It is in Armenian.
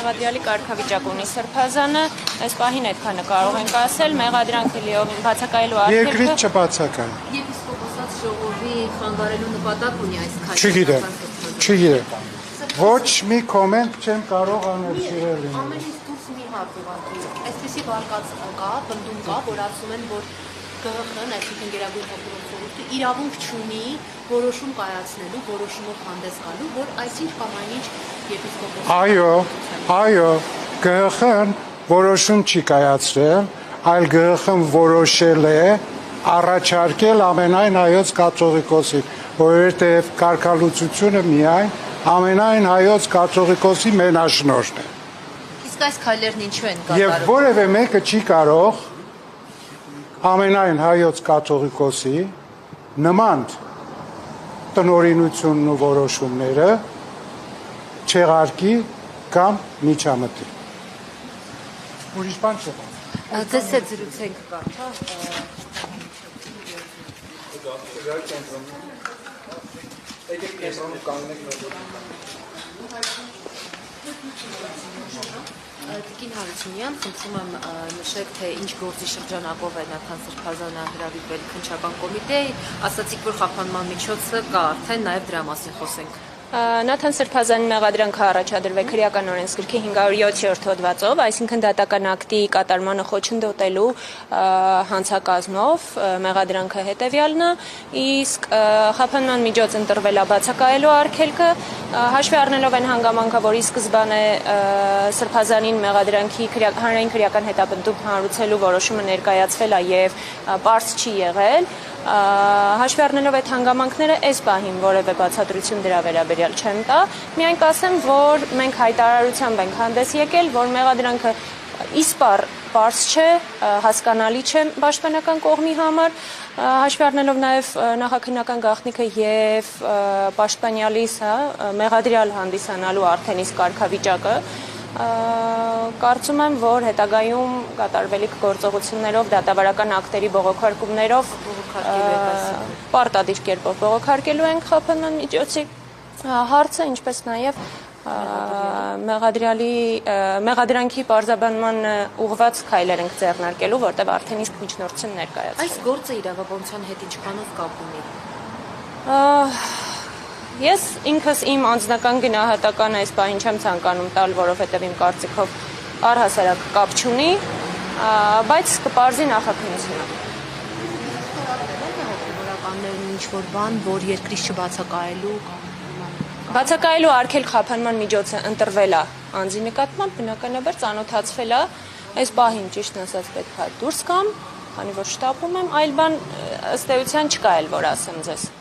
մեղադրյալի կարգավիճակ ունի Սրբազանը, այս պահին այդքանը կարող ենք ասել, մեղադրանքը լիովին բացակայելու արգելքը։ Երկրից չբացակայ։ Եպիսկոպոսած ժողովի խանգարելու նպատակ ունի այս քայլը։ Չգիտեմ։ Ոչ մի կոմենտ չեմ կարող անել սիրելի։ Ամենից դուրս մի հարց ուղղակի։ Այսպեսի վարկած կա, բնդում կա, որ ասում են, որ ԳՀԽ-ն, այսինքն Գերագույն հոգևոր խորհուրդը իրավունք չունի որոշում կայացնելու, որոշումով հանդես գալու, որ այսինչ կամ այնինչ եպիսկոպոսը։ Այո, ԳՀԽ-ն որոշում չի կայացրել, այլ ԳՀԽ-ն որոշել է առաջարկել ամենայն հայոց կաթողիկոսին, որովհետև կարգալուծությունը միայն ամենայն հայոց կաթողիկոսի մենաշնորհն է։ Իսկ այս քայլերն ինչու են կատարվում։ Եվ որևէ մեկը չի կարող ամենայն հայոց կաթողիկոսի նման տնօրինությունն ու որոշումները չեղարկի կամ միջամտի։ Ուրիշ բան չէ։ Ձեզ հետ զրուցենք կարթա։ Տիկին Հարությունյան, խնդրում եմ նշեք, թե ինչ գործի շրջանակով է Նաթան Սրբազանը հրավիրվել քննչական կոմիտեի, ասացիք, որ խափանման միջոցը կա, արդեն նաև դրա մասին խոսենք։ Նաթան Սրբազանի մեղադրանքը առաջադրվել քրեական օրենսգրքի 507-րդ հոդվածով, այսինքն դատական ակտի կատարմանը խոչընդոտելու հանցակազմով մեղադրանքը հետևյալն է, իսկ խափանման միջոց ընտրվել է բացակայելու արգելքը, հաշվի առնելով այն հանգամանքը, որ ի սկզբանե Սրբազանին մեղադրանքի հանրային քրեական հետապնդում հանրուցելու որոշումը ներկայացվել է եւ պարզ չի եղել, հաշվի առնելով այդ հանգամանքները այս պահին որևէ բացատրություն դրա վերաբերյալ չեմ տա, միայն կասեմ, որ մենք հայտարարությամբ ենք հանդես եկել, որ մեղադրանքը իսպառ պարզ չէ, հասկանալի չէ պաշտպանական կողմի համար, հաշվի առնելով նաև նախաքննական գաղտնիքը եւ պաշտպանյալիս մեղադրյալ հանդիսանալու արդեն իսկ կարգավիճակը, կարծում եմ, որ հետագայում կատարվելիք գործողություններով, դատավարական ակտերի բողոքարկումներով պարտադիր կերպով բողոքարկելու ենք խափանման միջոցի հարցը, ինչպես նաև մեղադրանքի պարզաբանման ուղղված քայլեր ենք ձեռնարկելու, որտեղ արդեն իսկ միջնորդություն ներկայացվել։ Այս գործը իրավաբանության հետ ինչքանով կապ ունի։ Ես ինքս իմ անձնական գնահատականը այս պահին չեմ ցանկանում տալ, որովհետև իմ կարծիքով առհասարակ կապ չունի, բայց կպարզի նախաքննությունը։ Հոգևորականներն ինչ-որ բան, որ երկրից չբացակայելու Բացակայելու արգելք խափանման միջոցը ընտրվել է անձի նկատմամբ, բնականաբար ծանոթացվել է, այս պահին ճիշտն ասած պետք է դուրս գամ, քանի որ շտապում եմ, այլ բան ըստ էության չկա էլ որ ասեմ ձեզ։